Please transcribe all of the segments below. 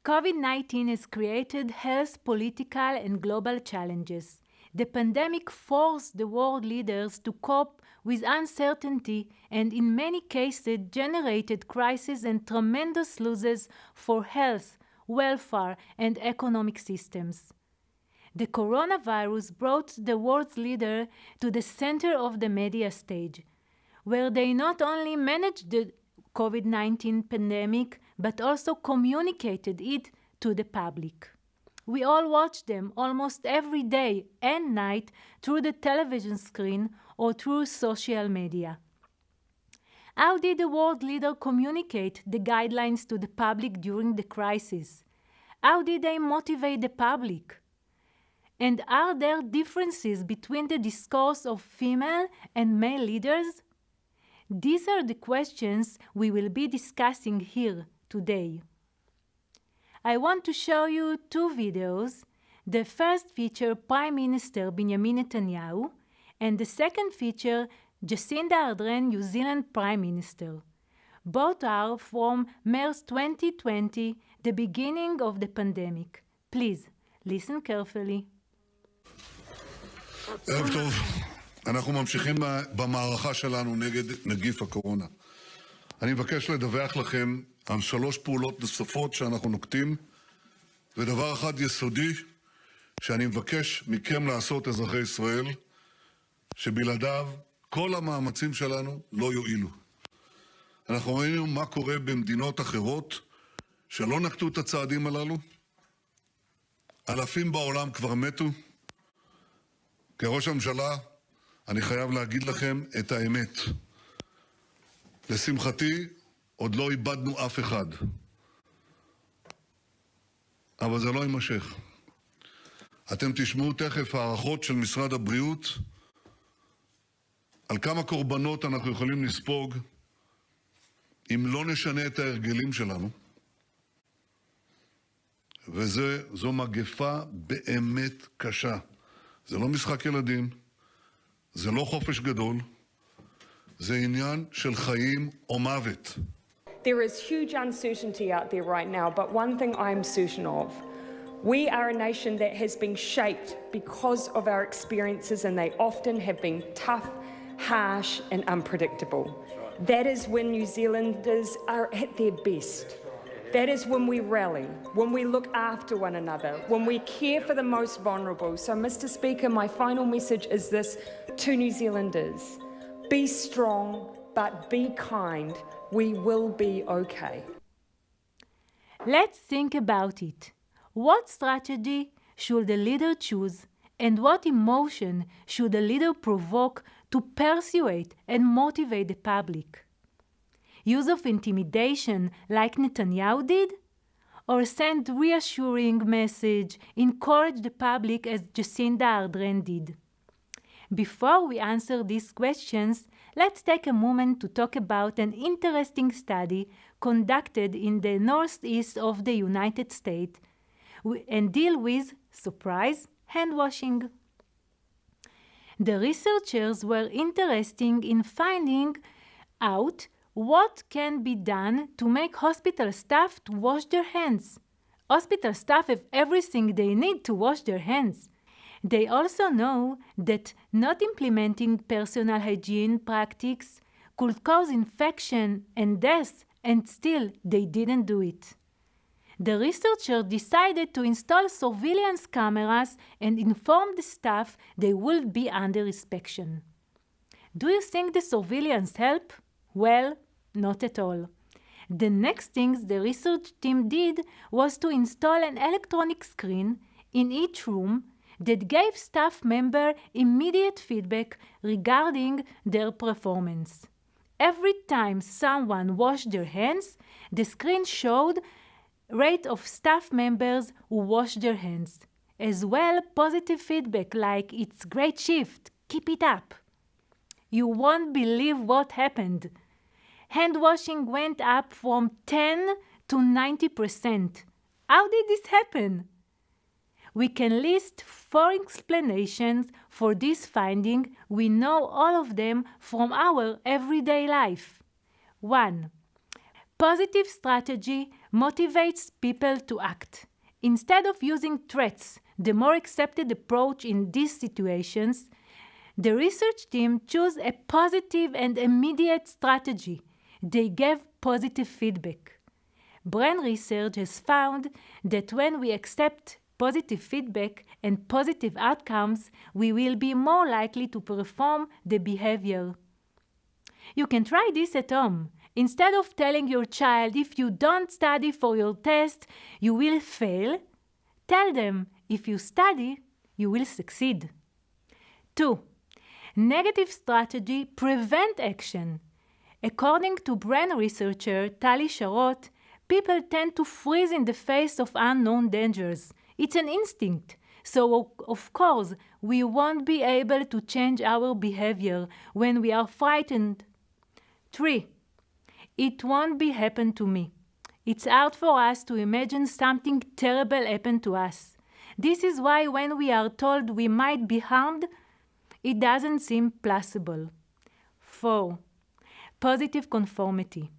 COVID-19 has created health, political, and global challenges. The pandemic forced the world leaders to cope with uncertainty and in many cases generated crises and tremendous losses for health, welfare, and economic systems. The coronavirus brought the world's leaders to the center of the media stage, where they not only managed the COVID-19 pandemic, but also communicated it to the public. We all watch them almost every day and night through the television screen or through social media. How did the world leader communicate the guidelines to the public during the crisis? How did they motivate the public? And are there differences between the discourse of female and male leaders? These are the questions we will be discussing here today. I want to show you two videos. The first feature Prime Minister Benjamin Netanyahu, and the second feature Jacinda Ardern, New Zealand Prime Minister. Both are from March 2020, the beginning of the pandemic. Please, listen carefully. ערב טוב, אנחנו ממשיכים במערכה שלנו נגד נגיף הקורונה. אני מבקש לדווח לכם על 3 פעולות נוספות שאנחנו נוקטים, ודבר אחד יסודי שאני מבקש מכם לעשות, אזרחי ישראל, שבלעדיו כל המאמצים שלנו לא יועילו. אנחנו ראינו מה קורה במדינות אחרות שלא נקטו את הצעדים הללו. אלפים בעולם כבר מתו. כראש הממשלה אני חייב להגיד לכם את האמת. לשמחתי עוד לא איבדנו אף אחד. אבל זה לא יימשך. אתם תשמעו תכף הערכות של משרד הבריאות על כמה קורבנות אנחנו יכולים לספוג אם לא נשנה את ההרגלים שלנו. וזו מגפה באמת קשה. זה לא משחק ילדים, זה לא חופש גדול, זה עניין של חיים או מוות. There is huge uncertainty out there right now, but one thing I am certain of, we are a nation that has been shaped because of our experiences, and they often have been tough, harsh, and unpredictable. That is when New Zealanders are at their best. That is when we rally, when we look after one another, when we care for the most vulnerable. So, Mr. Speaker, my final message is this to New Zealanders. Be strong, but be kind. We will be okay. Let's think about it. What strategy should the leader choose, and what emotion should the leader provoke to persuade and motivate the public? Use of intimidation like Netanyahu did? Or send reassuring message, encourage the public as Jacinda Ardern did? Before we answer these questions, let's take a moment to talk about an interesting study conducted in the northeast of the United States and deal with, surprise, hand washing. The researchers were interested in finding out what can be done to make hospital staff to wash their hands. Hospital staff have everything they need to wash their hands. They also know that not implementing personal hygiene practices could cause infection and death, and still they didn't do it. The researchers decided to install surveillance cameras and inform the staff they would be under inspection. Do you think the surveillance helped? Well, not at all. The next thing the research team did was to install an electronic screen in each room that gave staff members immediate feedback regarding their performance. Every time someone washed their hands, the screen showed rate of staff members who washed their hands. As well, positive feedback like, "It's great shift, keep it up." You won't believe what happened. Hand washing went up from 10 to 90%. How did this happen? We can list 4 explanations for this finding. We know all of them from our everyday life. 1. Positive strategy motivates people to act. Instead of using threats, the more accepted approach in these situations, the research team chose a positive and immediate strategy. They gave positive feedback. Brain research has found that when we accept positive feedback and positive outcomes, we will be more likely to perform the behavior. You can try this at home. Instead of telling your child, if you don't study for your test, you will fail, tell them, if you study, you will succeed. 2. Negative strategy prevent action. According to brain researcher Tali Sharot, people tend to freeze in the face of unknown dangers. It's an instinct. So, of course, we won't be able to change our behavior when we are frightened. 3. It won't be happen to me. It's hard for us to imagine something terrible happen to us. This is why when we are told we might be harmed, it doesn't seem plausible. 4. Positive conformity.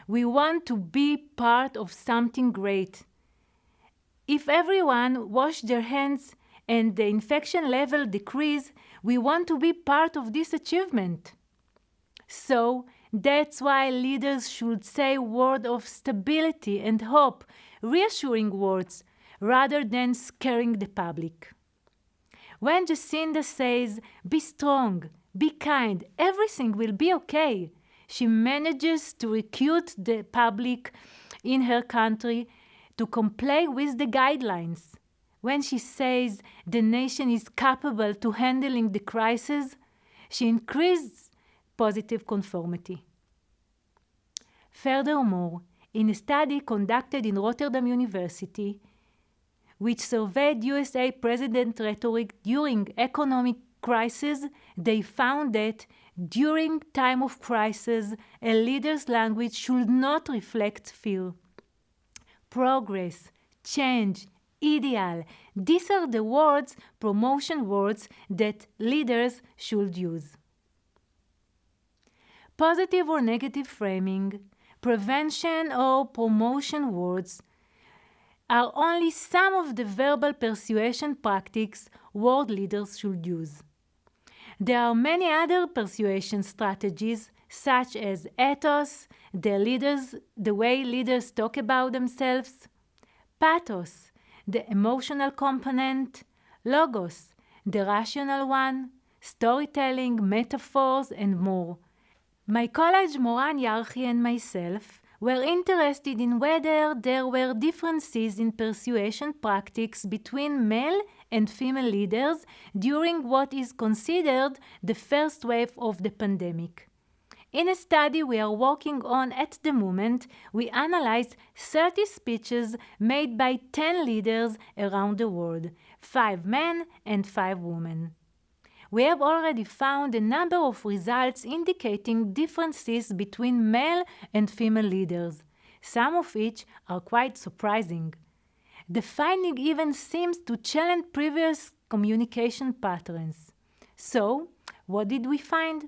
We want to be part of something great. If everyone washed their hands and the infection level decreased, we want to be part of this achievement. So, that's why leaders should say words of stability and hope, reassuring words, rather than scaring the public. When Jacinda says, be strong, be kind, everything will be okay, she manages to recruit the public in her country to comply with the guidelines. When she says the nation is capable to handling the crisis, she increases positive conformity. Furthermore, in a study conducted in Rotterdam University, which surveyed USA president rhetoric during economic crisis, they found that during time of crisis, a leader's language should not reflect fear. Progress, change, ideal, these are the words, promotion words, that leaders should use. Positive or negative framing, prevention or promotion words are only some of the verbal persuasion practices world leaders should use. There are many other persuasion strategies, such as ethos, the way leaders talk about themselves, pathos, the emotional component, logos, the rational one, storytelling, metaphors, and more. My college Moran Yarchi and myself were interested in whether there were differences in persuasion practices between male and female leaders during what is considered the first wave of the pandemic. In a study we are working on at the moment, we analyzed 30 speeches made by 10 leaders around the world, 5 men and 5 women. We have already found a number of results indicating differences between male and female leaders, some of which are quite surprising. The finding even seems to challenge previous communication patterns. So, what did we find?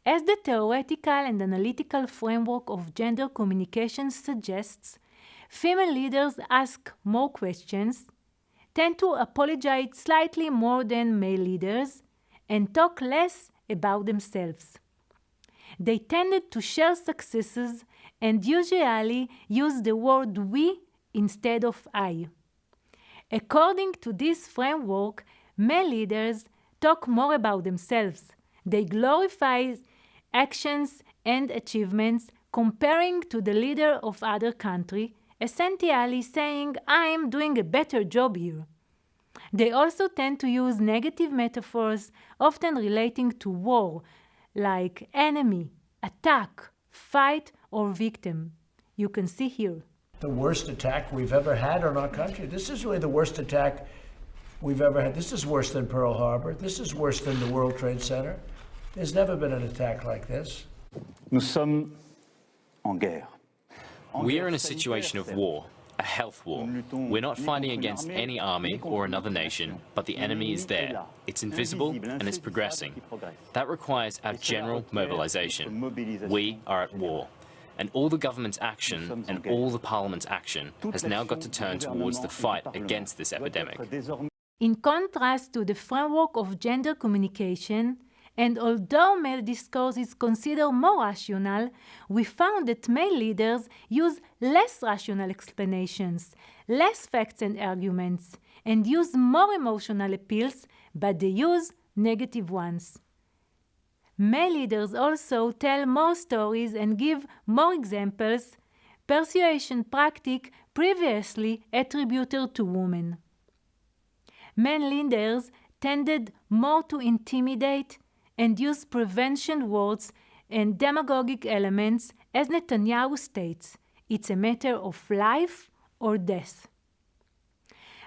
As the theoretical and analytical framework of gender communication suggests, female leaders ask more questions, tend to apologize slightly more than male leaders, and talk less about themselves. They tended to share successes and usually use the word we instead of I. According to this framework, male leaders talk more about themselves. They glorify actions and achievements comparing to the leader of other country, essentially saying, I'm doing a better job here. They also tend to use negative metaphors, often relating to war, like enemy, attack, fight, or victim. You can see here. The worst attack we've ever had on our country. This is really the worst attack we've ever had. This is worse than Pearl Harbor. This is worse than the World Trade Center. There's never been an attack like this. Nous sommes en guerre. We are in a situation of war, a health war. We're not fighting against any army or another nation, but the enemy is there. It's invisible and it's progressing. That requires our general mobilization. We are at war. And all the government's action and all the parliament's action has now got to turn towards the fight against this epidemic. In contrast to the framework of gender communication, and although male discourse is considered more rational, we found that male leaders use less rational explanations, less facts and arguments, and use more emotional appeals, but they use negative ones. Male leaders also tell more stories and give more examples, persuasion practice previously attributed to women. Men leaders tended more to intimidate and use prevention words and demagogic elements, as Netanyahu states, it's a matter of life or death.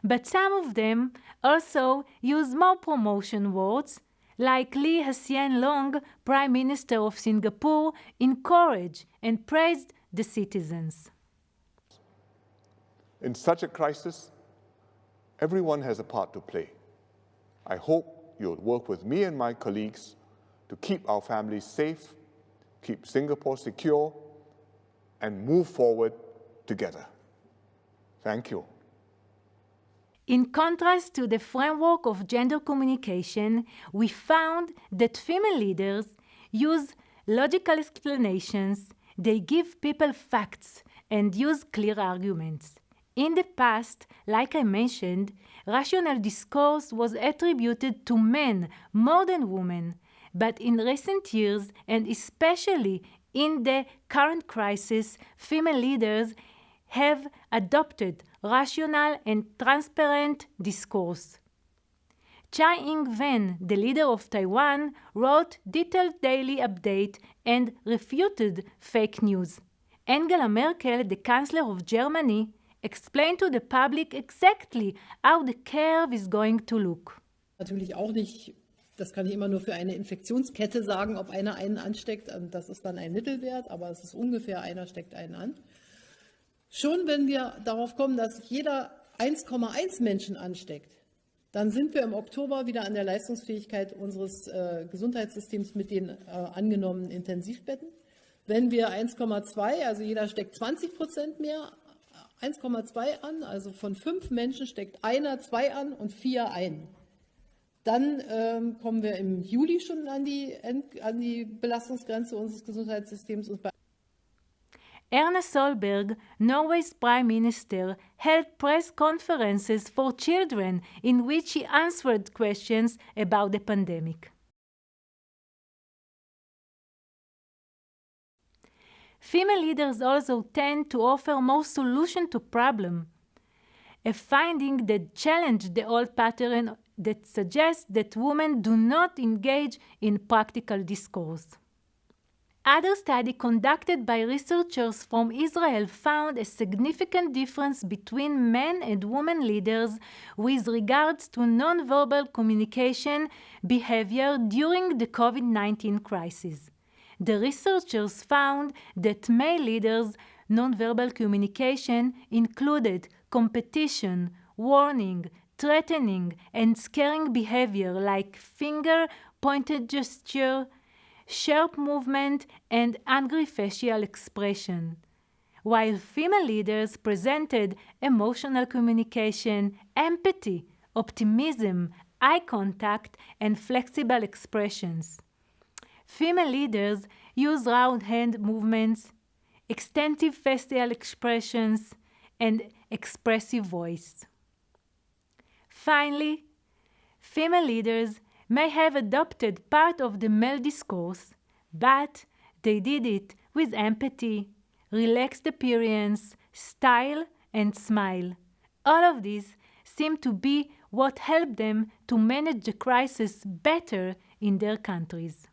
But some of them also use more promotion words, like Lee Hsien Loong, Prime Minister of Singapore, encouraged and praised the citizens. In such a crisis, everyone has a part to play. I hope you'll work with me and my colleagues to keep our families safe, keep Singapore secure, and move forward together. Thank you. In contrast to the framework of gender communication, we found that female leaders use logical explanations, they give people facts, and use clear arguments. In the past, like I mentioned, rational discourse was attributed to men more than women, but in recent years, and especially in the current crisis, female leaders have adopted rational and transparent discourse. Tsai Ing-wen, the leader of Taiwan, wrote detailed daily update and refuted fake news. Angela Merkel, the Chancellor of Germany, explained to the public exactly how the curve is going to look. Natürlich auch nicht, das kann ich immer nur für eine Infektionskette sagen, ob einer einen ansteckt, das ist dann ein Mittelwert, aber es ist ungefähr, einer steckt einen an. Schon wenn wir darauf kommen, dass jeder 1,1 Menschen ansteckt, dann sind wir im Oktober wieder an der Leistungsfähigkeit unseres Gesundheitssystems mit den angenommenen Intensivbetten. Wenn wir 1,2, also jeder steckt 20% mehr, 1,2 an, also von 5 Menschen steckt einer 2 an und 4 ein. Dann kommen wir im Juli schon an die Belastungsgrenze unseres Gesundheitssystems. Und Erna Solberg, Norway's Prime Minister, held press conferences for children in which she answered questions about the pandemic. Female leaders also tend to offer more solutions to problems, a finding that challenged the old pattern that suggests that women do not engage in practical discourse. Other study conducted by researchers from Israel found a significant difference between men and women leaders with regards to nonverbal communication behavior during the COVID-19 crisis. The researchers found that male leaders' nonverbal communication included competition, warning, threatening, and scaring behavior like finger-pointed gesture, sharp movement, and angry facial expression, while female leaders presented emotional communication, empathy, optimism, eye contact, and flexible expressions. Female leaders use round hand movements, extensive facial expressions, and expressive voice. Finally, female leaders may have adopted part of the male discourse, but they did it with empathy, relaxed appearance, style, and smile. All of these seem to be what helped them to manage the crisis better in their countries.